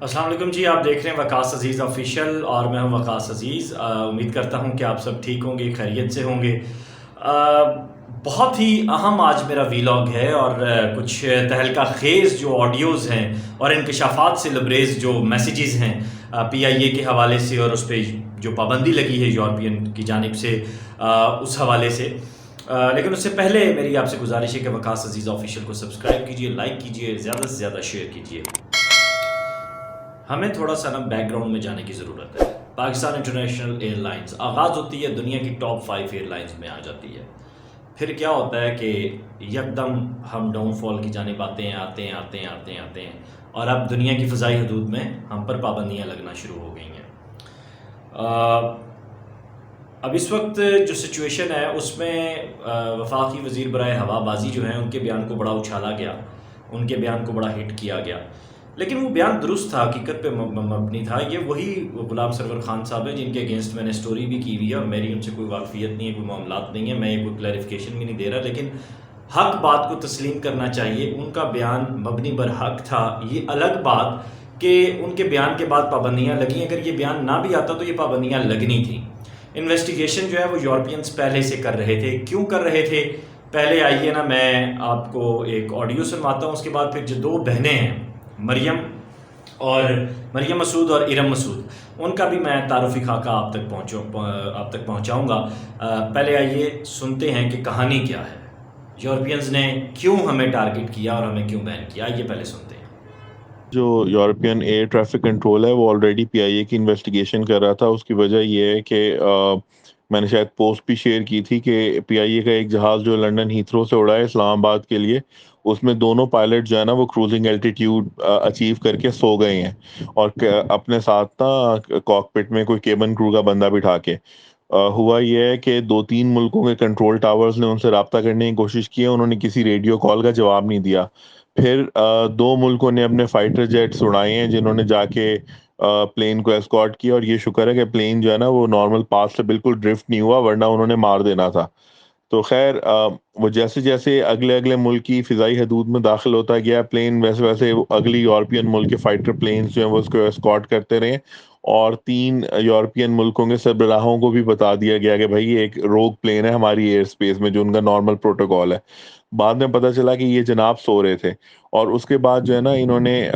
السلام علیکم جی، آپ دیکھ رہے ہیں وقاص عزیز آفیشیل اور میں ہوں وقاص عزیز۔ امید کرتا ہوں کہ آپ سب ٹھیک ہوں گے، خیریت سے ہوں گے۔ بہت ہی اہم آج میرا ویلاگ ہے اور کچھ تہلکہ خیز جو آڈیوز ہیں اور انکشافات سے لبریز جو میسیجز ہیں پی آئی اے کے حوالے سے، اور اس پہ جو پابندی لگی ہے یورپین کی جانب سے اس حوالے سے۔ لیکن اس سے پہلے میری آپ سے گزارش ہے کہ وقاص عزیز آفیشیل کو سبسکرائب کیجئے، لائک کیجئے، زیادہ سے زیادہ شیئر کیجئے۔ ہمیں تھوڑا سا بیک گراؤنڈ میں جانے کی ضرورت ہے۔ پاکستان انٹرنیشنل ایئر لائنز آغاز ہوتی ہے، دنیا کی ٹاپ 5 ایئر لائنز میں آ جاتی ہے۔ پھر کیا ہوتا ہے کہ یکدم ہم ڈاؤن فال کی جانب آتے ہیں اور اب دنیا کی فضائی حدود میں ہم پر پابندیاں لگنا شروع ہو گئی ہیں۔ اب اس وقت جو سچویشن ہے اس میں وفاقی وزیر برائے ہوا بازی جو ہیں ان کے بیان کو بڑا اچھالا گیا، ان کے بیان کو بڑا ہٹ کیا گیا، لیکن وہ بیان درست تھا، حقیقت پہ مبنی تھا۔ یہ وہی غلام سرور خان صاحب ہیں جن کے اگینسٹ میں نے سٹوری بھی کی ہوئی ہے اور میری ان سے کوئی واقفیت نہیں ہے، کوئی معاملات نہیں ہے، میں یہ کوئی کلیریفیکیشن بھی نہیں دے رہا، لیکن حق بات کو تسلیم کرنا چاہیے۔ ان کا بیان مبنی بر حق تھا۔ یہ الگ بات کہ ان کے بیان کے بعد پابندیاں لگیں، اگر یہ بیان نہ بھی آتا تو یہ پابندیاں لگنی تھیں۔ انویسٹیگیشن جو ہے وہ یورپینز پہلے سے کر رہے تھے۔ کیوں کر رہے تھے؟ پہلے آئیے نا میں آپ کو ایک آڈیو سنواتا ہوں، اس کے بعد پھر جو دو بہنیں ہیں مریم مسعود اور ارم مسعود، ان کا بھی میں تعارفی خاکہ آپ تک پہنچاؤں گا۔ پہلے آئیے سنتے ہیں کہ کہانی کیا ہے، یورپینز نے کیوں ہمیں ٹارگٹ کیا اور ہمیں کیوں بین کیا۔ آئیے پہلے سنتے ہیں۔ جو یورپین ایئر ٹریفک کنٹرول ہے وہ آلریڈی پی آئی اے کی انویسٹیگیشن کر رہا تھا۔ اس کی وجہ یہ ہے کہ میں نے شاید پوسٹ بھی شیئر کی تھی کہ پی آئی اے کا ایک جہاز جو لنڈن ہیتھرو سے اڑا ہے اسلام آباد کے لیے، اس میں دونوں پائلٹ جو ہے نا وہ کروزنگ الٹیٹیوڈ اچیو کر کے سو گئے ہیں، اور اپنے ساتھ نا کاکپٹ میں کوئی کیبن کرو کا بندہ بٹھا کے۔ ہوا یہ ہے کہ 2-3 ملکوں کے کنٹرول ٹاورز نے ان سے رابطہ کرنے کی کوشش کی ہے، انہوں نے کسی ریڈیو کال کا جواب نہیں دیا۔ پھر 2 ملکوں نے اپنے فائٹر جیٹس اڑائے ہیں جنہوں نے جا کے پلین کو اسکارٹ کیا، اور یہ شکر ہے کہ پلین جو ہے نا وہ نارمل پاتھ سے بالکل ڈرفٹ نہیں ہوا، ورنہ انہوں نے مار دینا تھا۔ تو خیر وہ جیسے جیسے اگلے ملک کی فضائی حدود میں داخل ہوتا گیا پلین، ویسے ویسے اگلی یورپین ملک کے فائٹر پلینز جو ہیں وہ اس کو اسکارٹ کرتے رہے، اور 3 یورپین ملکوں کے سربراہوں کو بھی بتا دیا گیا کہ بھائی یہ ایک روگ پلین ہے ہماری ایئر سپیس میں، جو ان کا نارمل پروٹوکول ہے۔ بعد میں پتہ چلا کہ یہ جناب سو رہے تھے، اور اس کے بعد جو ہے نا انہوں نے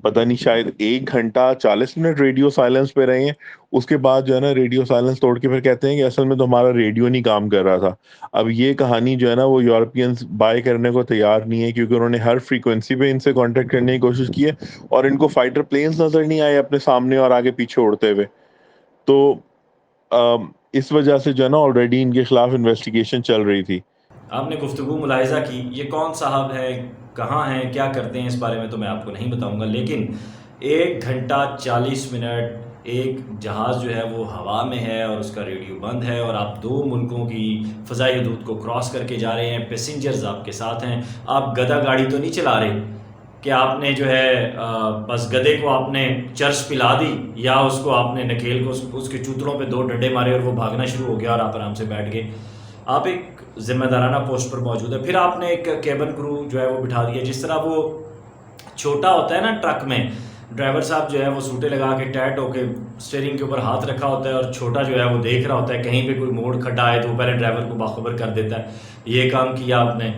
پتہ نہیں شاید 1 گھنٹہ 40 منٹ ریڈیو سائلنس پہ رہے ہیں۔ اس کے بعد جو ہے نا ریڈیو سائلنس توڑ کے پھر کہتے ہیں کہ اصل میں تو ہمارا ریڈیو نہیں کام کر رہا تھا۔ اب یہ کہانی جو ہے نا وہ یورپینز بائی کرنے کو تیار نہیں ہے، کیونکہ انہوں نے ہر فریکوینسی پہ ان سے کانٹیکٹ کرنے کی کوشش کی ہے، اور ان کو فائٹر پلینز نظر نہیں آئے اپنے سامنے اور آگے پیچھے اڑتے ہوئے۔ تو اس وجہ سے جو ہے نا آلریڈی ان کے خلاف انویسٹیگیشن چل رہی تھی۔ آپ نے گفتگو ملاحظہ کی، یہ کون صاحب ہیں، کہاں ہیں، کیا کرتے ہیں، اس بارے میں تو میں آپ کو نہیں بتاؤں گا، لیکن 1 گھنٹہ 40 منٹ ایک جہاز جو ہے وہ ہوا میں ہے اور اس کا ریڈیو بند ہے، اور آپ 2 ملکوں کی فضائی حدود کو کراس کر کے جا رہے ہیں، پیسنجرز آپ کے ساتھ ہیں۔ آپ گدھا گاڑی تو نہیں چلا رہے کہ آپ نے جو ہے بس گدھے کو آپ نے چرس پلا دی، یا اس کو آپ نے نکیل کو اس کے چوتڑوں پہ 2 ڈنڈے مارے اور وہ بھاگنا شروع ہو گیا اور آپ آرام سے بیٹھ گئے۔ آپ ایک ذمہ دارانہ پوسٹ پر موجود ہے۔ پھر آپ نے ایک کیبن کرو جو ہے وہ بٹھا دیا، جس طرح وہ چھوٹا ہوتا ہے نا ٹرک میں، ڈرائیور صاحب جو ہے وہ سوٹے لگا کے ٹیٹ ہو کے اسٹیئرنگ کے اوپر ہاتھ رکھا ہوتا ہے، اور چھوٹا جو ہے وہ دیکھ رہا ہوتا ہے کہیں پہ کوئی موڑ کھڈا آئے تو وہ پہلے ڈرائیور کو باخبر کر دیتا ہے۔ یہ کام کیا آپ نے،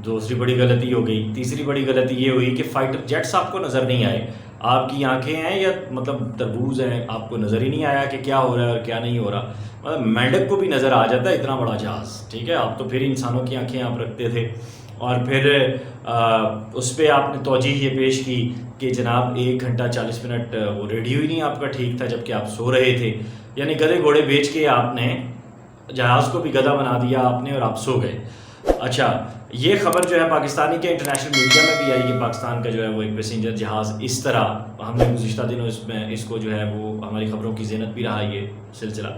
دوسری بڑی غلطی ہو گئی۔ تیسری بڑی غلطی یہ ہوئی کہ فائٹر جیٹس آپ کو نظر نہیں آئے۔ آپ کی آنکھیں ہیں یا مطلب تربوز ہیں، آپ کو نظر ہی نہیں آیا کہ کیا ہو رہا ہے اور کیا نہیں ہو رہا۔ مطلب مینڈک کو بھی نظر آ جاتا ہے اتنا بڑا جہاز، ٹھیک ہے، آپ تو پھر انسانوں کی آنکھیں آپ رکھتے تھے۔ اور پھر اس پہ آپ نے توجہ یہ پیش کی کہ جناب 1 گھنٹہ 40 منٹ وہ ریڈیو ہی نہیں آپ کا ٹھیک تھا جبکہ آپ سو رہے تھے، یعنی گدھے گھوڑے بیچ کے آپ نے جہاز کو بھی گدھا بنا دیا آپ نے اور آپ سو گئے۔ اچھا، یہ خبر جو ہے پاکستانی کے انٹرنیشنل میڈیا میں بھی آئی کہ پاکستان کا جو ہے وہ ایک پیسنجر جہاز اس طرح، ہم نے گزشتہ دنوں اس کو جو ہے وہ ہماری خبروں کی زینت بھی رہا یہ سلسلہ۔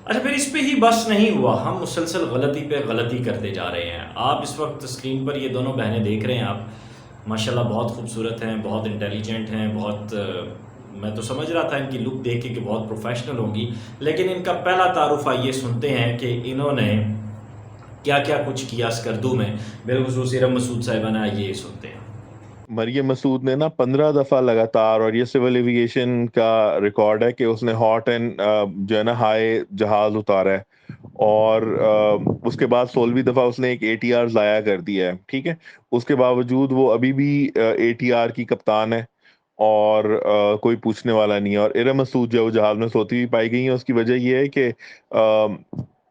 اچھا، پھر اس پہ ہی بس نہیں ہوا، ہم مسلسل غلطی پہ غلطی کرتے جا رہے ہیں۔ آپ اس وقت اسکرین پر یہ دونوں بہنیں دیکھ رہے ہیں، آپ ماشاءاللہ بہت خوبصورت ہیں، بہت انٹیلیجنٹ ہیں، بہت میں تو سمجھ رہا تھا ان کی لک دیکھ کے کہ بہت پروفیشنل ہوں گی، لیکن ان کا پہلا تعارف آئیے سنتے ہیں کہ انہوں نے کیا کیا کچھ کیا اسکردو میں، بالخصوص ارم مسعود صاحبہ نے، آئیے سنتے ہیں۔ مریم مسعود نے نا 15 دفعہ لگاتار، اور یہ سول ایویگیشن کا ریکارڈ ہے کہ اس نے ہاٹ اینڈ جو ہے نا ہائی جہاز اتارا ہے، اور اس کے بعد 16ویں دفعہ اس نے ایک ATR ضائع کر دیا ہے، ٹھیک ہے. اس کے باوجود وہ ابھی بھی ATR کی کپتان ہے، اور کوئی پوچھنے والا نہیں ہے. اور ارم مسعود جو ہے وہ جہاز میں سوتی ہوئی پائی گئی ہیں. اس کی وجہ یہ ہے کہ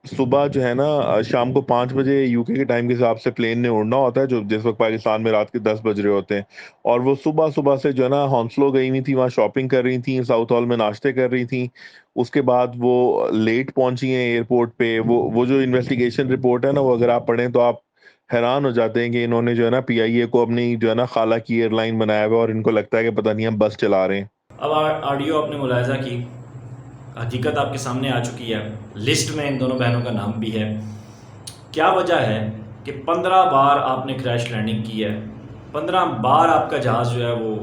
صبح جو ہے نا شام کو 5 بجے UK کے ٹائم کے حساب سے پلین نے اڑنا ہوتا ہے، جو جس وقت پاکستان میں رات کے 10 بج رہے ہوتے ہیں. اور وہ صبح صبح سے جو ہے نا ہانسلو گئی ہوئی تھی، وہاں شاپنگ کر رہی تھیں، ساؤتھ ہال میں ناشتے کر رہی تھیں. اس کے بعد وہ لیٹ پہنچی ہیں ایئرپورٹ پہ. وہ جو انویسٹیگیشن رپورٹ ہے نا، وہ اگر آپ پڑھیں تو آپ حیران ہو جاتے ہیں کہ انہوں نے جو ہے نا PIA کو اپنی جو ہے نا خالہ کی ایئر لائن بنایا ہوا ہے، اور ان کو لگتا ہے کہ پتہ نہیں ہم بس چلا رہے ہیں. اب آڈیو آپ نے ملاحظہ کی، حقیقت آپ کے سامنے آ چکی ہے، لسٹ میں ان دونوں بہنوں کا نام بھی ہے. کیا وجہ ہے کہ 15 بار آپ نے کریش لینڈنگ کی ہے، 15 بار آپ کا جہاز جو ہے وہ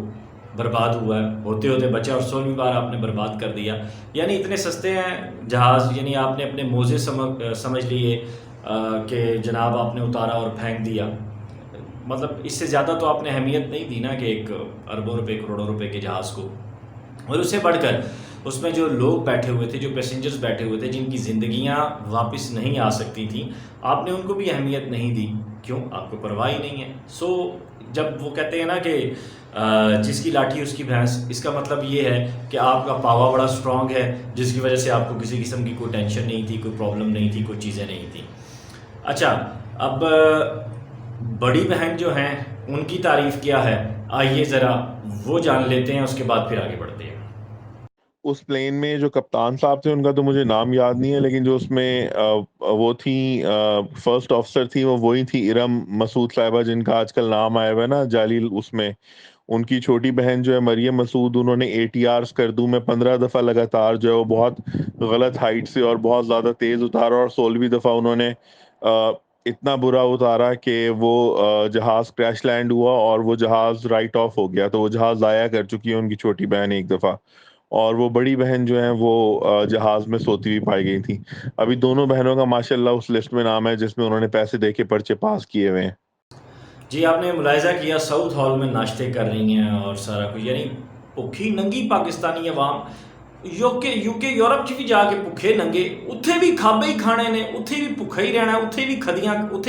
برباد ہوا ہے، ہوتے ہوتے بچا، اور 16ویں بار آپ نے برباد کر دیا. یعنی اتنے سستے ہیں جہاز، یعنی آپ نے اپنے موزے سمجھ لیے کہ جناب آپ نے اتارا اور پھینک دیا. مطلب اس سے زیادہ تو آپ نے اہمیت نہیں دی نا کہ ایک اربوں روپے کروڑوں روپے کے جہاز کو. اور اس سے بڑھ کر اس میں جو لوگ بیٹھے ہوئے تھے، جو پیسنجرز بیٹھے ہوئے تھے، جن کی زندگیاں واپس نہیں آ سکتی تھیں، آپ نے ان کو بھی اہمیت نہیں دی. کیوں؟ آپ کو پرواہ ہی نہیں ہے. جب وہ کہتے ہیں نا کہ جس کی لاٹھی اس کی بھینس، اس کا مطلب یہ ہے کہ آپ کا پاوا بڑا اسٹرانگ ہے، جس کی وجہ سے آپ کو کسی قسم کی کوئی ٹینشن نہیں تھی، کوئی پرابلم نہیں تھی، کوئی چیزیں نہیں تھیں. اچھا، اب بڑی بہن جو ہیں ان کی تعریف کیا ہے، آئیے ذرا وہ جان لیتے ہیں، اس کے بعد پھر آگے بڑھتے ہیں. اس پلین میں جو کپتان صاحب تھے ان کا تو مجھے نام یاد نہیں ہے، لیکن جو اس میں وہ تھی فرسٹ آفیسر تھی، وہ وہی تھی ارم مسعود صاحبہ، جن کا آج کل نام آیا ہوا ہے نا جعلی. اس میں ان کی چھوٹی بہن جو ہے مریم مسعود، انہوں نے ATR اسکردو میں 15 دفعہ لگاتار جو ہے وہ بہت غلط ہائٹ سے اور بہت زیادہ تیز اتارا، اور 16ویں دفعہ انہوں نے اتنا برا اتارا کہ وہ جہاز کریش لینڈ ہوا اور وہ جہاز رائٹ آف ہو گیا. تو وہ جہاز ضائع کر چکی ہے ان کی چھوٹی بہن ایک دفعہ، اور وہ بڑی بہن جو ہیں وہ جہاز میں سوتی ہوئی پائی گئی تھی. ابھی دونوں بہنوں کا ماشاءاللہ اس لسٹ میں نام ہے جس میں انہوں نے پیسے دے کے پرچے پاس کیے ہوئے ہیں. جی، آپ نے ملاحظہ کیا ساؤتھ ہال میں ناشتے کر رہی ہیں اور سارا کچھ، یعنی بھوکھی ننگی پاکستانی عوام. یوکے یورپ چ بھی جا کے بھوکے ننگے، اتھے بھی کھابے ہی کھانے نے، اتھے بھی بھوکا ہی رہنا، اتھے بھی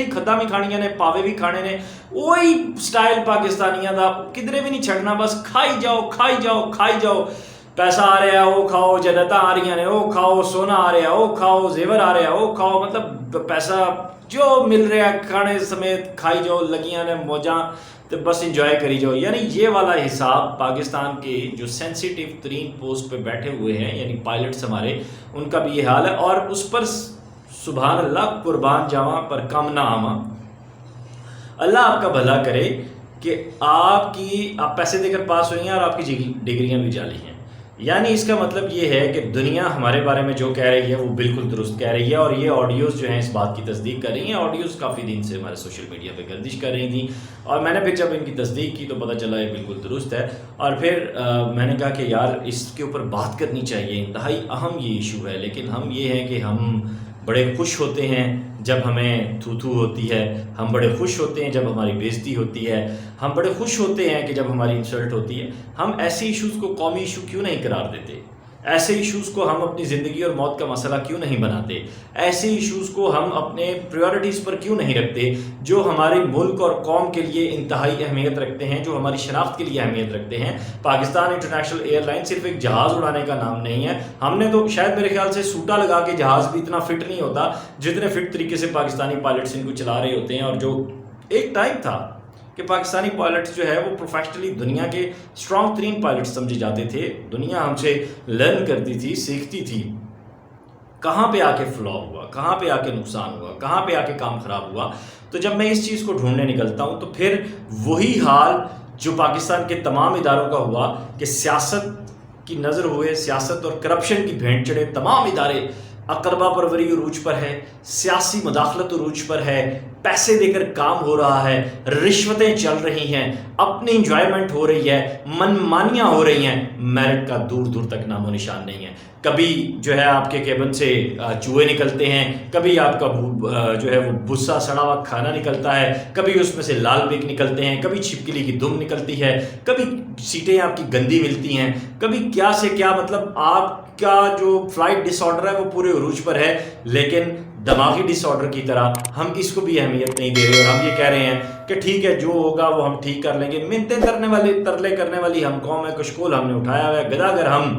کھداں بھی کھانیاں نے، پاوے بھی کھانے نے. وہی سٹائل پاکستانیاں دا کدھرے بھی نہیں چھڑنا، بس کھائی جاؤ کھائی جاؤ کھائی جاؤ. پیسہ آ رہا ہے وہ کھاؤ، جنتاں آ رہی ہیں وہ کھاؤ، سونا آ رہا ہے وہ کھاؤ، زیور آ رہا ہے وہ کھاؤ. مطلب پیسہ جو مل رہا ہے کھانے سمیت کھائی جاؤ، لگیاں نے موجاں تو بس انجوائے کری جاؤ. یعنی یہ والا حساب پاکستان کے جو سینسیٹیو ترین پوسٹ پہ بیٹھے ہوئے ہیں، یعنی پائلٹس ہمارے، ان کا بھی یہ حال ہے. اور اس پر سبحان اللہ قربان جاواں پر کم نہ آواں. اللہ آپ کا بھلا کرے کہ آپ پیسے دے کر پاس ہوئی ہیں اور آپ کی ڈگریاں بھی جعلی ہیں. یعنی اس کا مطلب یہ ہے کہ دنیا ہمارے بارے میں جو کہہ رہی ہے وہ بالکل درست کہہ رہی ہے. اور یہ آڈیوز جو ہیں اس بات کی تصدیق کر رہی ہیں. آڈیوز کافی دن سے ہمارے سوشل میڈیا پہ گردش کر رہی تھیں، اور میں نے پھر جب ان کی تصدیق کی تو پتہ چلا یہ بالکل درست ہے. اور پھر میں نے کہا کہ یار اس کے اوپر بات کرنی چاہیے، انتہائی اہم یہ ایشو ہے. لیکن ہم یہ ہیں کہ ہم بڑے خوش ہوتے ہیں جب ہمیں تھو ہوتی ہے، ہم بڑے خوش ہوتے ہیں جب ہماری بےزتی ہوتی ہے، ہم بڑے خوش ہوتے ہیں کہ جب ہماری انسلٹ ہوتی ہے. ہم ایسے ایشوز کو قومی ایشو کیوں نہیں قرار دیتے؟ ایسے ایشوز کو ہم اپنی زندگی اور موت کا مسئلہ کیوں نہیں بناتے؟ ایسے ایشوز کو ہم اپنے پریورٹیز پر کیوں نہیں رکھتے جو ہمارے ملک اور قوم کے لیے انتہائی اہمیت رکھتے ہیں، جو ہماری شناخت کے لیے اہمیت رکھتے ہیں؟ پاکستان انٹرنیشنل ایئر لائن صرف ایک جہاز اڑانے کا نام نہیں ہے. ہم نے تو شاید میرے خیال سے سوٹا لگا کے جہاز بھی اتنا فٹ نہیں ہوتا جتنے فٹ طریقے سے پاکستانی پائلٹس ان کو چلا رہے ہوتے ہیں. اور جو ایک ٹائم تھا کہ پاکستانی پائلٹس جو ہے وہ پروفیشنلی دنیا کے اسٹرانگ ترین پائلٹس سمجھے جاتے تھے، دنیا ہم سے لرن کرتی تھی، سیکھتی تھی. کہاں پہ آ کے فلا ہوا، کہاں پہ آ کے نقصان ہوا، کہاں پہ آ کے کام خراب ہوا؟ تو جب میں اس چیز کو ڈھونڈنے نکلتا ہوں تو پھر وہی حال جو پاکستان کے تمام اداروں کا ہوا کہ سیاست کی نظر ہوئے، سیاست اور کرپشن کی بھینٹ چڑھے تمام ادارے اقربا پروری عروج پر ہے، سیاسی مداخلت عروج پر ہے، پیسے دے کر کام ہو رہا ہے، رشوتیں چل رہی ہیں، اپنی انجوائمنٹ ہو رہی ہے، من مانیاں ہو رہی ہیں، میرٹ کا دور دور تک نام و نشان نہیں ہے۔ کبھی جو ہے آپ کے کیبن سے چوہے نکلتے ہیں، کبھی آپ کا جو ہے وہ بھسا سڑا ہوا کھانا نکلتا ہے، کبھی اس میں سے لال بیگ نکلتے ہیں، کبھی چھپکلی کی دم نکلتی ہے، کبھی سیٹیں آپ کی گندی ملتی ہیں، کبھی کیا سے کیا، مطلب آپ کا جو فلائٹ ڈس آرڈر ہے وہ پورے عروج پر ہے، لیکن دماغی ڈس آرڈر کی طرح ہم اس کو بھی اہمیت نہیں دے رہے، اور ہم یہ کہہ رہے ہیں کہ ٹھیک ہے جو ہوگا وہ ہم ٹھیک کر لیں گے۔ منتیں ترلے کرنے والی ہم قوم ہے، کشکول ہم نے اٹھایا ہوا ہے، گداگر ہم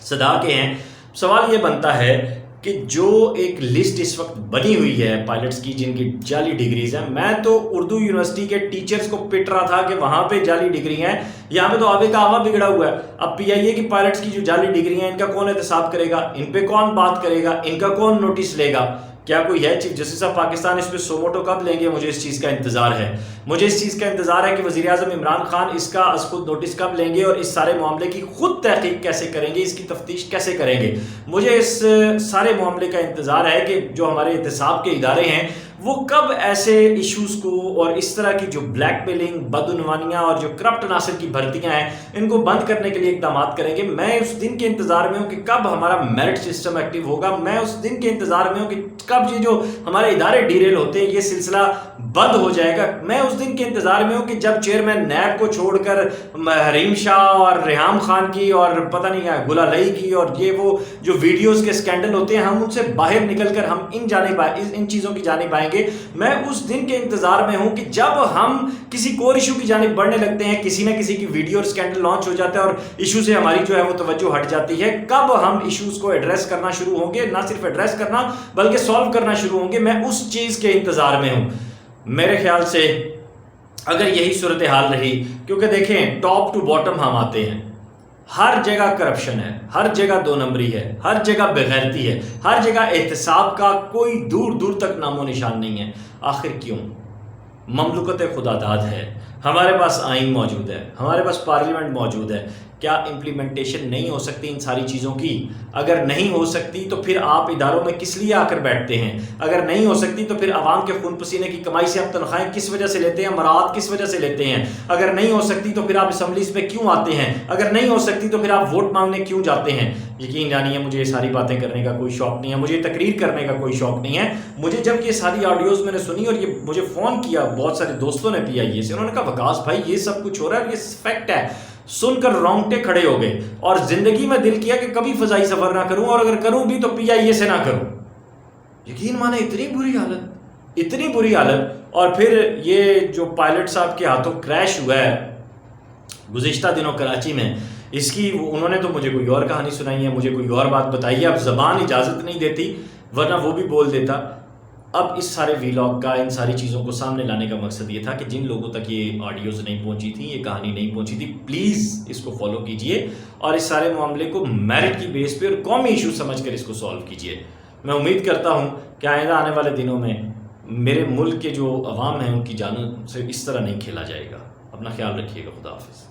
صدا کے ہیں۔ سوال یہ بنتا ہے کہ جو ایک لسٹ اس وقت بنی ہوئی ہے پائلٹس کی جن کی جعلی ڈگریز ہیں، میں تو اردو یونیورسٹی کے ٹیچرز کو پٹ رہا تھا کہ وہاں پہ جعلی ڈگری ہیں، یہاں پہ تو آبے کا آوا بگڑا ہوا ہے۔ اب پی آئی اے کی پائلٹس کی جو جعلی ڈگری ہیں ان کا کون احتساب کرے گا، ان پہ کون بات کرے گا، ان کا کون نوٹس لے گا؟ کیا کوئی ہے چیف جسٹس آف پاکستان اس پہ سوموٹو کب لیں گے؟ مجھے اس چیز کا انتظار ہے، مجھے اس چیز کا انتظار ہے کہ وزیر اعظم عمران خان اس کا از خود نوٹس کب لیں گے اور اس سارے معاملے کی خود تحقیق کیسے کریں گے، اس کی تفتیش کیسے کریں گے۔ مجھے اس سارے معاملے کا انتظار ہے کہ جو ہمارے احتساب کے ادارے ہیں وہ کب ایسے ایشوز کو اور اس طرح کی جو بلیک میلنگ، بدعنوانیاں اور جو کرپٹ عناصر کی بھرتیاں ہیں ان کو بند کرنے کے لیے اقدامات کریں گے۔ میں اس دن کے انتظار میں ہوں کہ کب ہمارا میرٹ سسٹم ایکٹیو ہوگا، میں اس دن کے انتظار میں ہوں کہ کب یہ جو ہمارے ادارے ڈیریل ہوتے ہیں یہ سلسلہ بند ہو جائے گا۔ میں اس دن کے انتظار میں ہوں کہ جب چیئرمین نیب کو چھوڑ کر حریم شاہ اور ریحام خان کی اور پتہ نہیں کیا گلالئی کی اور یہ وہ جو ویڈیوز کے سکینڈل ہوتے ہیں ہم ان سے باہر نکل کر ہم ان چیزوں کی جانب آئیں گے۔ میں اس دن کے انتظار میں ہوں کہ جب ہم کسی کور ایشو کی جانب بڑھنے لگتے ہیں، کسی نہ کسی کی ویڈیو اور سکینڈل لانچ ہو جاتا ہے اور ایشو سے ہماری جو ہے وہ توجہ ہٹ جاتی ہے، کب ہم ایشوز کو ایڈریس کرنا شروع ہوں گے، نہ صرف ایڈریس کرنا بلکہ سالو کرنا شروع ہوں گے۔ میں اس چیز کے انتظار میں ہوں۔ میرے خیال سے اگر یہی صورتحال رہی، کیونکہ دیکھیں ٹاپ ٹو باٹم ہم آتے ہیں، ہر جگہ کرپشن ہے، ہر جگہ دو نمبری ہے، ہر جگہ بغیرتی ہے، ہر جگہ احتساب کا کوئی دور دور تک نام و نشان نہیں ہے۔ آخر کیوں؟ مملکت خدا داد ہے، ہمارے پاس آئین موجود ہے، ہمارے پاس پارلیمنٹ موجود ہے، کیا امپلیمنٹیشن نہیں ہو سکتی ان ساری چیزوں کی؟ اگر نہیں ہو سکتی تو پھر آپ اداروں میں کس لیے آ کر بیٹھتے ہیں؟ اگر نہیں ہو سکتی تو پھر عوام کے خون پسینے کی کمائی سے آپ تنخواہیں کس وجہ سے لیتے ہیں، مراعات کس وجہ سے لیتے ہیں؟ اگر نہیں ہو سکتی تو پھر آپ اسمبلیز میں کیوں آتے ہیں؟ اگر نہیں ہو سکتی تو پھر آپ ووٹ مانگنے کیوں جاتے ہیں؟ یقین جانیے مجھے یہ ساری باتیں کرنے کا کوئی شوق نہیں ہے، مجھے تقریر کرنے کا کوئی شوق نہیں ہے۔ مجھے جب یہ ساری آڈیوز میں نے سنی اور یہ مجھے فون کیا بہت سارے دوستوں نے پی آئی اے سے، انہوں نے کہا وکاس بھائی یہ سب کچھ ہو رہا ہے، یہ فیکٹ ہے، سن کر رونگٹے کھڑے ہو گئے، اور زندگی میں دل کیا کہ کبھی فضائی سفر نہ کروں، اور اگر کروں بھی تو پی آئی اے سے نہ کروں۔ یقین مانے اتنی بری حالت۔ اور پھر یہ جو پائلٹ صاحب کے ہاتھوں کریش ہوا ہے گزشتہ دنوں کراچی میں، اس کی انہوں نے تو مجھے کوئی اور کہانی سنائی ہے، مجھے کوئی اور بات بتائی ہے، اب زبان اجازت نہیں دیتی ورنہ وہ بھی بول دیتا۔ اب اس سارے ویلاگ کا، ان ساری چیزوں کو سامنے لانے کا مقصد یہ تھا کہ جن لوگوں تک یہ آڈیوز نہیں پہنچی تھیں، یہ کہانی نہیں پہنچی تھی، پلیز اس کو فالو کیجئے اور اس سارے معاملے کو میرٹ کی بیس پہ اور قومی ایشو سمجھ کر اس کو سالو کیجئے۔ میں امید کرتا ہوں کہ آئندہ آنے والے دنوں میں میرے ملک کے جو عوام ہیں ان کی جانوں سے اس طرح نہیں کھیلا جائے گا۔ اپنا خیال رکھیے گا، خدا حافظ۔